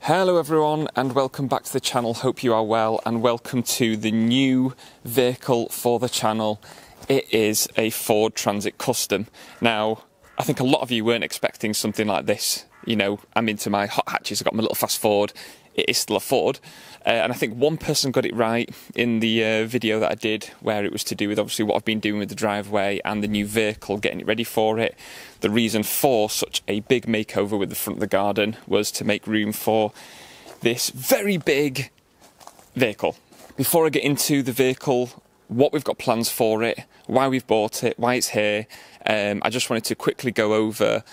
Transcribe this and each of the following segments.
Hello everyone and welcome back to the channel. Hope you are well and welcome to the new vehicle for the channel. It is a Ford Transit Custom. Now, I think a lot of you weren't expecting something like this. You know, I'm into my hot hatches, I've got my little fast Ford. It is still a Ford. And I think one person got it right in the video that I did, where it was to do with obviously what I've been doing with the driveway and the new vehicle, getting it ready for it. The reason for such a big makeover with the front of the garden was to make room for this very big vehicle. Before I get into the vehicle, what we've got plans for it, why we've bought it, why it's here, I just wanted to quickly go over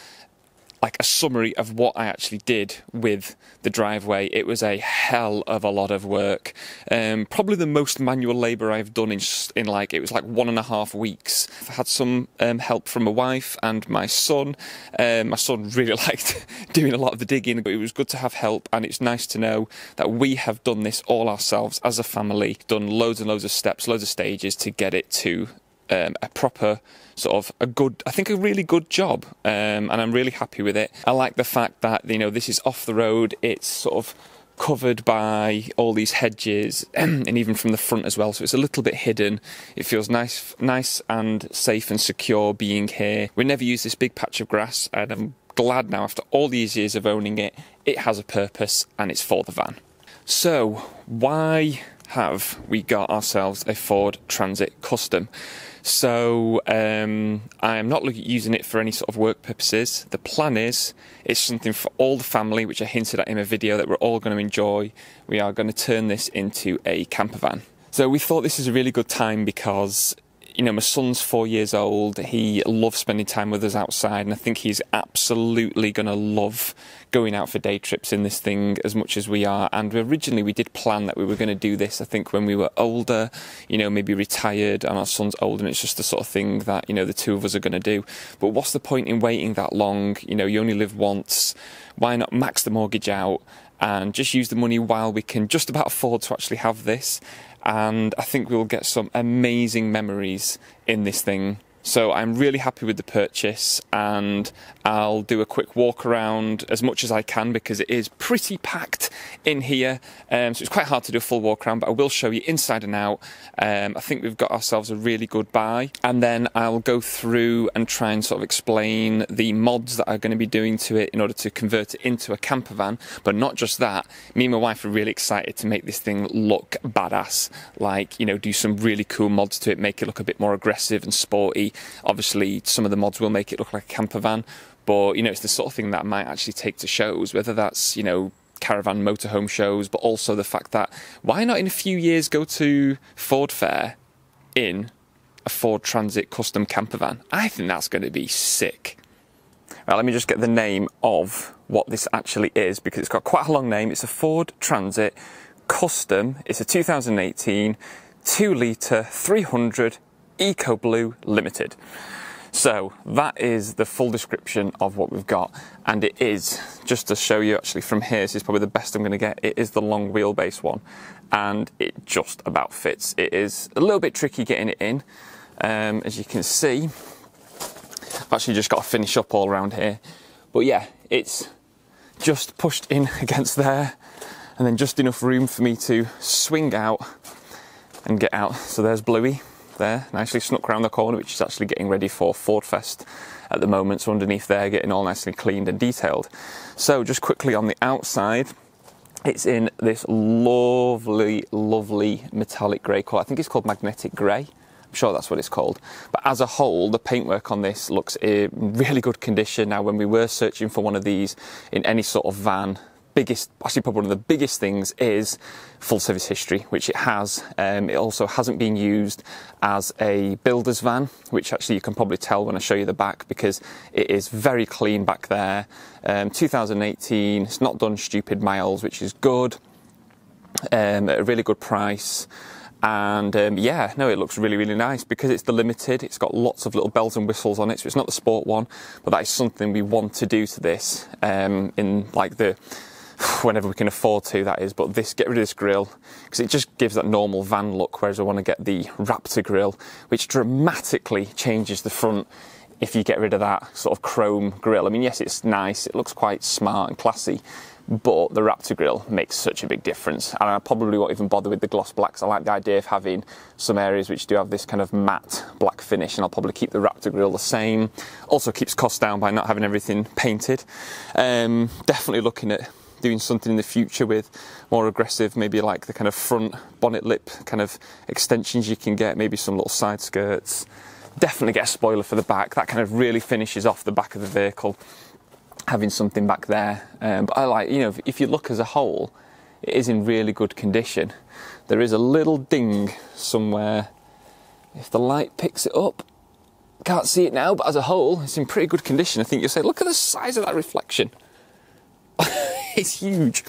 like a summary of what I actually did with the driveway. It was a hell of a lot of work. Probably the most manual labour I've done in like, it was like 1.5 weeks. I had some help from my wife and my son. My son really liked doing a lot of the digging, but it was good to have help, and it's nice to know that we have done this all ourselves as a family, done loads and loads of steps, loads of stages to get it to a proper sort of a really good job, and I'm really happy with it. I like the fact that, you know, this is off the road, it's sort of covered by all these hedges and even from the front as well, so it's a little bit hidden. It feels nice and safe and secure being here. We never use this big patch of grass, and I'm glad now after all these years of owning it, it has a purpose and it's for the van. So why have we got ourselves a Ford Transit Custom? So I am not using it for any sort of work purposes. The plan is it's something for all the family, which I hinted at in a video that we're all going to enjoy. We are going to turn this into a camper van. So we thought this is a really good time because, you know, my son's 4 years old, he loves spending time with us outside, and I think he's absolutely going to love going out for day trips in this thing as much as we are. And originally we did plan that we were going to do this, I think, when we were older, you know, maybe retired, and our son's older, and it's just the sort of thing that, you know, the two of us are going to do. But what's the point in waiting that long? You know, you only live once. Why not max the mortgage out and just use the money while we can just about afford to actually have this? And I think we'll get some amazing memories in this thing. So I'm really happy with the purchase, and I'll do a quick walk around as much as I can because it is pretty packed in here, so it's quite hard to do a full walk around, but I will show you inside and out. I think we've got ourselves a really good buy, and then I'll go through and try and sort of explain the mods that I'm going to be doing to it in order to convert it into a camper van. But not just that, me and my wife are really excited to make this thing look badass, like, you know, do some really cool mods to it, make it look a bit more aggressive and sporty. Obviously, some of the mods will make it look like a camper van, but, you know, it's the sort of thing that I might actually take to shows, whether that's, you know, caravan motorhome shows, but also the fact that why not in a few years go to Ford Fair in a Ford Transit Custom camper van? I think that's going to be sick. Right, let me just get the name of what this actually is, because it's got quite a long name. It's a Ford Transit Custom. It's a 2018 2-litre 300 Eco Blue Limited. So that is the full description of what we've got, and it is, just to show you actually from here, this is probably the best I'm going to get, it is the long wheelbase one, and it just about fits. It is a little bit tricky getting it in, as you can see. I've actually just got to finish up all around here, but yeah, it's just pushed in against there, and then just enough room for me to swing out and get out. So there's Bluey there, nicely snuck around the corner, which is actually getting ready for Ford Fest at the moment, so underneath there getting all nicely cleaned and detailed. So just quickly on the outside, it's in this lovely metallic grey colour. I think it's called magnetic grey, I'm sure that's what it's called. But as a whole, the paintwork on this looks in really good condition. Now, when we were searching for one of these in any sort of van, actually probably one of the biggest things is full service history, which it has. It also hasn't been used as a builder's van, which actually you can probably tell when I show you the back, because it is very clean back there. 2018, it's not done stupid miles, which is good, at a really good price. And yeah, no, it looks really nice because it's the Limited. It's got lots of little bells and whistles on it, so it's not the sport one, but that is something we want to do to this, in like the whenever we can afford to, that is. But this, get rid of this grille because it just gives that normal van look, whereas I want to get the Raptor grille, which dramatically changes the front if you get rid of that sort of chrome grille. I mean, yes, it's nice, it looks quite smart and classy, but the Raptor grille makes such a big difference, and I probably won't even bother with the gloss blacks. I like the idea of having some areas which do have this kind of matte black finish, and I'll probably keep the Raptor grille the same. Also keeps costs down by not having everything painted. Definitely looking at doing something in the future with more aggressive, maybe like the kind of front bonnet lip kind of extensions you can get, maybe some little side skirts. Definitely get a spoiler for the back. That kind of really finishes off the back of the vehicle, having something back there. But I like, you know, if you look as a whole, it is in really good condition. There is a little ding somewhere. If the light picks it up, can't see it now, but as a whole, it's in pretty good condition. I think you'll say, look at the size of that reflection. It's huge.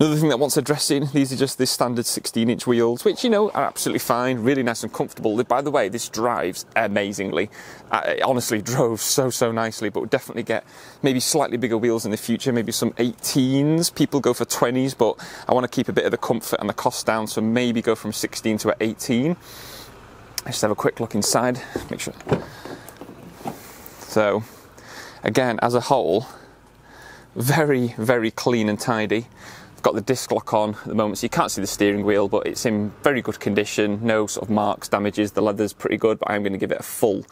Another thing that wants addressing, these are just the standard 16-inch wheels, which, you know, are absolutely fine, really nice and comfortable. By the way, this drives amazingly. It honestly drove so nicely, but would definitely get maybe slightly bigger wheels in the future, maybe some 18s. People go for 20s, but I want to keep a bit of the comfort and the cost down, so maybe go from 16 to 18. Let's just have a quick look inside, make sure. So, again, as a whole, very clean and tidy. I've got the disc lock on at the moment, so you can't see the steering wheel, but it's in very good condition. No sort of marks, damages. The leather's pretty good, but I'm going to give it a full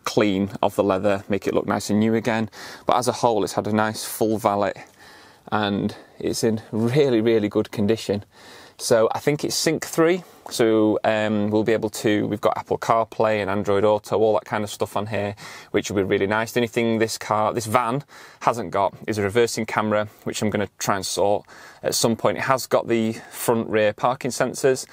clean of the leather, make it look nice and new again. But as a whole, it's had a nice full valet, and it's in really good condition. So I think it's Sync 3, so we'll be able to, we've got Apple CarPlay and Android Auto, all that kind of stuff on here, which will be really nice. The only thing this van hasn't got is a reversing camera, which I'm going to try and sort at some point. It has got the front rear parking sensors,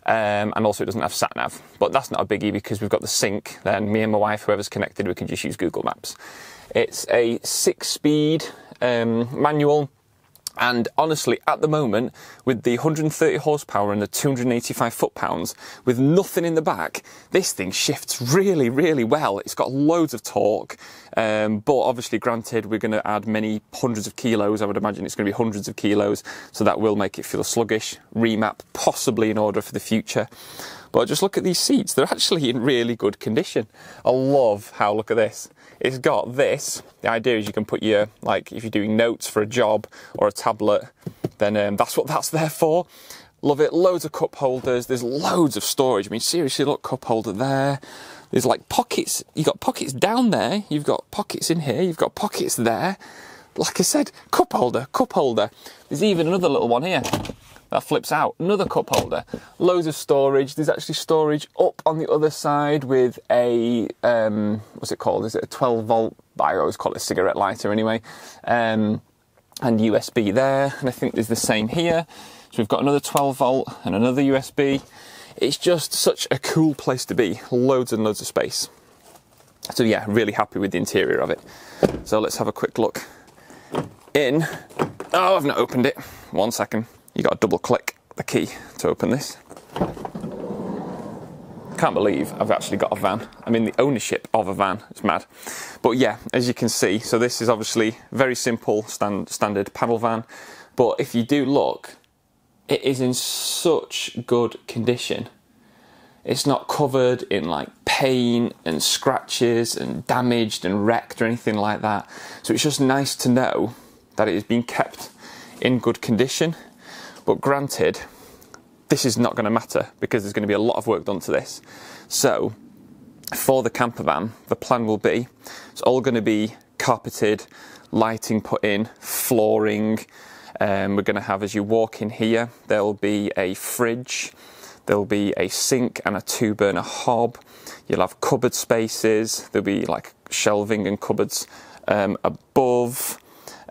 and also it doesn't have sat-nav, but that's not a biggie because we've got the sync. Then me and my wife, whoever's connected, we can just use Google Maps. It's a 6-speed manual. And honestly, at the moment, with the 130 horsepower and the 285 foot-pounds, with nothing in the back, this thing shifts really well. It's got loads of torque, but obviously, granted, we're going to add many hundreds of kilos. I would imagine it's going to be hundreds of kilos, so that will make it feel sluggish. Remap, possibly in order for the future. But just look at these seats. They're actually in really good condition. I love how, look at this. It's got this. The idea is you can put your, like, if you're doing notes for a job or a tablet, then that's what that's there for. Love it. Loads of cup holders. There's loads of storage. I mean, seriously, look, cup holder there. There's like pockets. You've got pockets down there. You've got pockets in here. You've got pockets there. Like I said, cup holder, cup holder. There's even another little one here that flips out, another cup holder. Loads of storage. There's actually storage up on the other side with a what's it called? Is it a 12-volt? I always call it a cigarette lighter anyway. And USB there, and I think there's the same here. So we've got another 12-volt and another USB. It's just such a cool place to be. Loads and loads of space. So yeah, really happy with the interior of it. So let's have a quick look in. Oh, I've not opened it. 1 second. You got to double click the key to open this. Can't believe I've actually got a van. I'm in the ownership of a van. It's mad. But yeah, as you can see, so this is obviously very simple standard panel van. But if you do look, it is in such good condition. It's not covered in like paint and scratches and damaged and wrecked or anything like that. So it's just nice to know that it has been kept in good condition. But granted, this is not going to matter because there's going to be a lot of work done to this. So for the camper van, the plan will be, it's all going to be carpeted, lighting put in, flooring. We're going to have, as you walk in here, there will be a fridge, there will be a sink and a 2-burner hob. You'll have cupboard spaces, there'll be like shelving and cupboards above.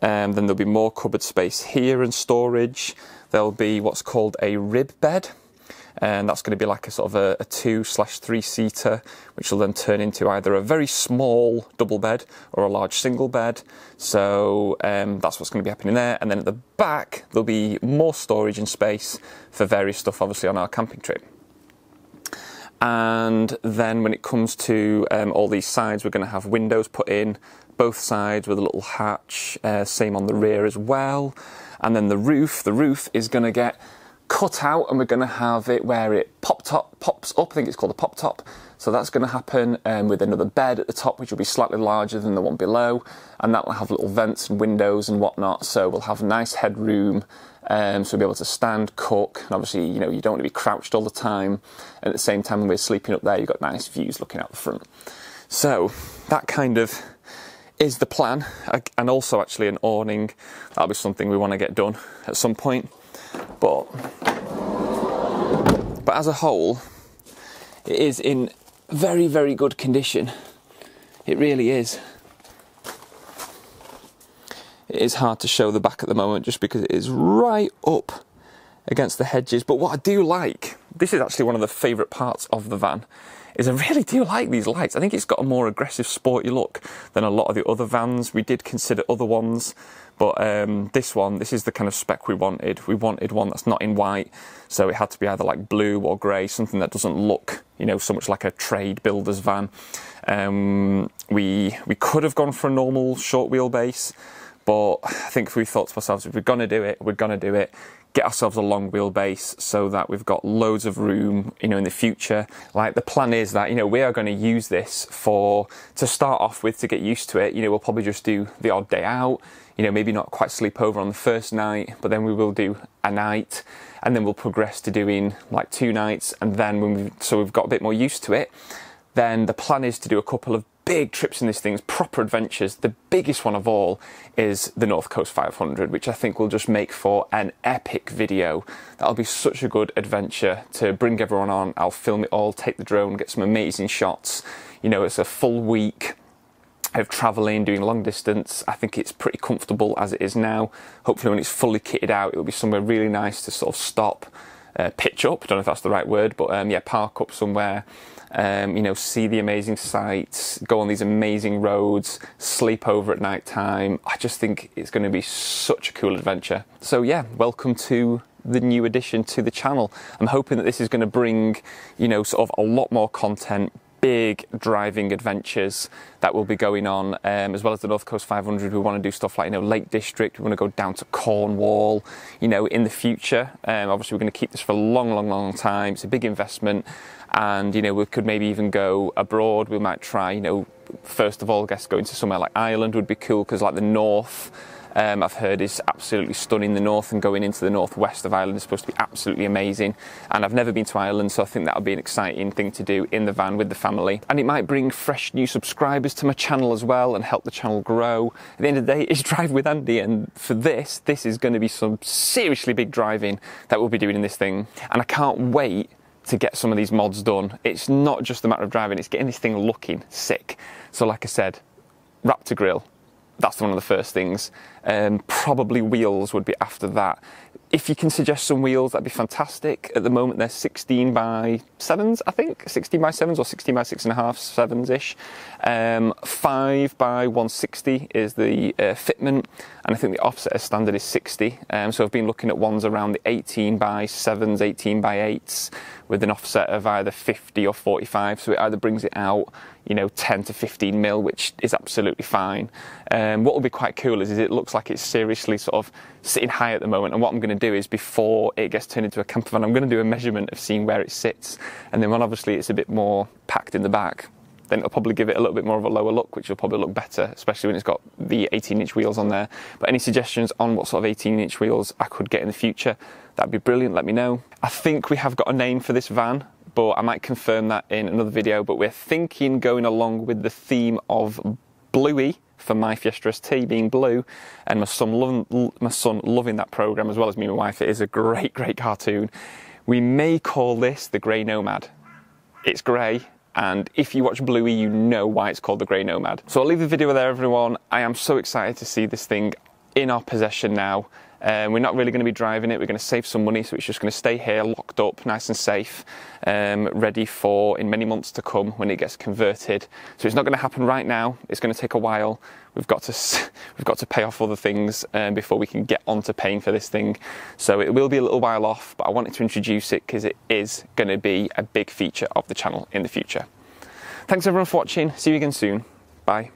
Then there'll be more cupboard space here and storage. There'll be what's called a rib bed, and that's going to be like a sort of a 2/3 seater, which will then turn into either a very small double bed or a large single bed. So that's what's going to be happening there. And then at the back, there'll be more storage and space for various stuff, obviously, on our camping trip. And then when it comes to all these sides, we're going to have windows put in both sides with a little hatch, same on the rear as well. And then the roof is going to get cut out, and we're going to have it where it pops up. I think it's called a pop top. So So that's going to happen with another bed at the top, which will be slightly larger than the one below, and that will have little vents and windows and whatnot. So we'll have nice headroom, so we'll be able to stand, cook, and obviously, you know, you don't want to be crouched all the time. And at the same time, when we're sleeping up there, you've got nice views looking out the front. So that kind of is the plan, and also actually an awning. That'll be something we want to get done at some point. But as a whole, it is in very, very good condition. It really is. It is hard to show the back at the moment just because it is right up against the hedges. But what I do like, this is actually one of the favourite parts of the van, is I really do like these lights. I think it's got a more aggressive, sporty look than a lot of the other vans. We did consider other ones, but this is the kind of spec we wanted. We wanted one that's not in white, so it had to be either like blue or grey, something that doesn't look, you know, so much like a trade builder's van. We could have gone for a normal short wheelbase, but I think we thought to ourselves, if we're going to do it, we're going to do it. Get ourselves a long wheelbase so that we've got loads of room, you know, in the future. Like, the plan is that, you know, we are going to use this to start off with, to get used to it. You know, we'll probably just do the odd day out, you know, maybe not quite sleep over on the first night, but then we will do a night, and then we'll progress to doing like 2 nights. And then so we've got a bit more used to it, then the plan is to do a couple of big trips in this thing, proper adventures. The biggest one of all is the North Coast 500, which I think will just make for an epic video. That'll be such a good adventure to bring everyone on. I'll film it all, take the drone, get some amazing shots. You know, it's a full week of travelling, doing long distance. I think it's pretty comfortable as it is now. Hopefully when it's fully kitted out, it'll be somewhere really nice to sort of stop, pitch up, I don't know if that's the right word, but yeah, park up somewhere. You know, see the amazing sights, go on these amazing roads, sleep over at night time. I just think it's going to be such a cool adventure. So yeah, welcome to the new addition to the channel. I'm hoping that this is going to bring, you know, sort of a lot more content, big driving adventures that will be going on, as well as the North Coast 500. We want to do stuff like, you know, Lake District. We want to go down to Cornwall, you know, in the future. Obviously, we're going to keep this for a long, long, long time. It's a big investment. And, you know, we could maybe even go abroad. We might try, you know, first of all, I guess going to somewhere like Ireland would be cool, because like the north, I've heard is absolutely stunning. The north, and going into the northwest of Ireland is supposed to be absolutely amazing. And I've never been to Ireland, so I think that'll be an exciting thing to do in the van with the family. And it might bring fresh new subscribers to my channel as well, and help the channel grow. At the end of the day, it's Drive with Andy, and for this is going to be some seriously big driving that we'll be doing in this thing. And I can't wait to get some of these mods done. It's not just a matter of driving, it's getting this thing looking sick. So like I said, Raptor grille, that's one of the first things. Probably wheels would be after that. If you can suggest some wheels, that'd be fantastic. At the moment, they're 16 by 7s, I think. 16 by 7s or 16 by 6.5, 7s-ish. 5 by 160 is the fitment, and I think the offset as standard is 60. So I've been looking at ones around the 18 by 7s, 18 by 8s, with an offset of either 50 or 45. So it either brings it out, you know, 10 to 15 mil, which is absolutely fine. What will be quite cool is it looks like it's seriously sort of sitting high at the moment, and what I'm going to do is, before it gets turned into a camper van, I'm going to do a measurement of seeing where it sits, and then when obviously it's a bit more packed in the back, then it'll probably give it a little bit more of a lower look, which will probably look better, especially when it's got the 18-inch wheels on there. But any suggestions on what sort of 18-inch wheels I could get in the future, that'd be brilliant, let me know. I think we have got a name for this van, but I might confirm that in another video. But we're thinking going along with the theme of Bluey, for my Fiesta ST being blue, and my son loving that programme, as well as me and my wife. It is a great, great cartoon. We may call this the Grey Nomad. It's grey, and if you watch Bluey, you know why it's called the Grey Nomad. So I'll leave the video there, everyone. I am so excited to see this thing in our possession now. We're not really going to be driving it. We're going to save some money, so it's just going to stay here, locked up, nice and safe, ready for in many months to come when it gets converted. So it's not going to happen right now. It's going to take a while. We've got to pay off other things before we can get on to paying for this thing. So it will be a little while off, but I wanted to introduce it because it is going to be a big feature of the channel in the future. Thanks everyone for watching. See you again soon. Bye.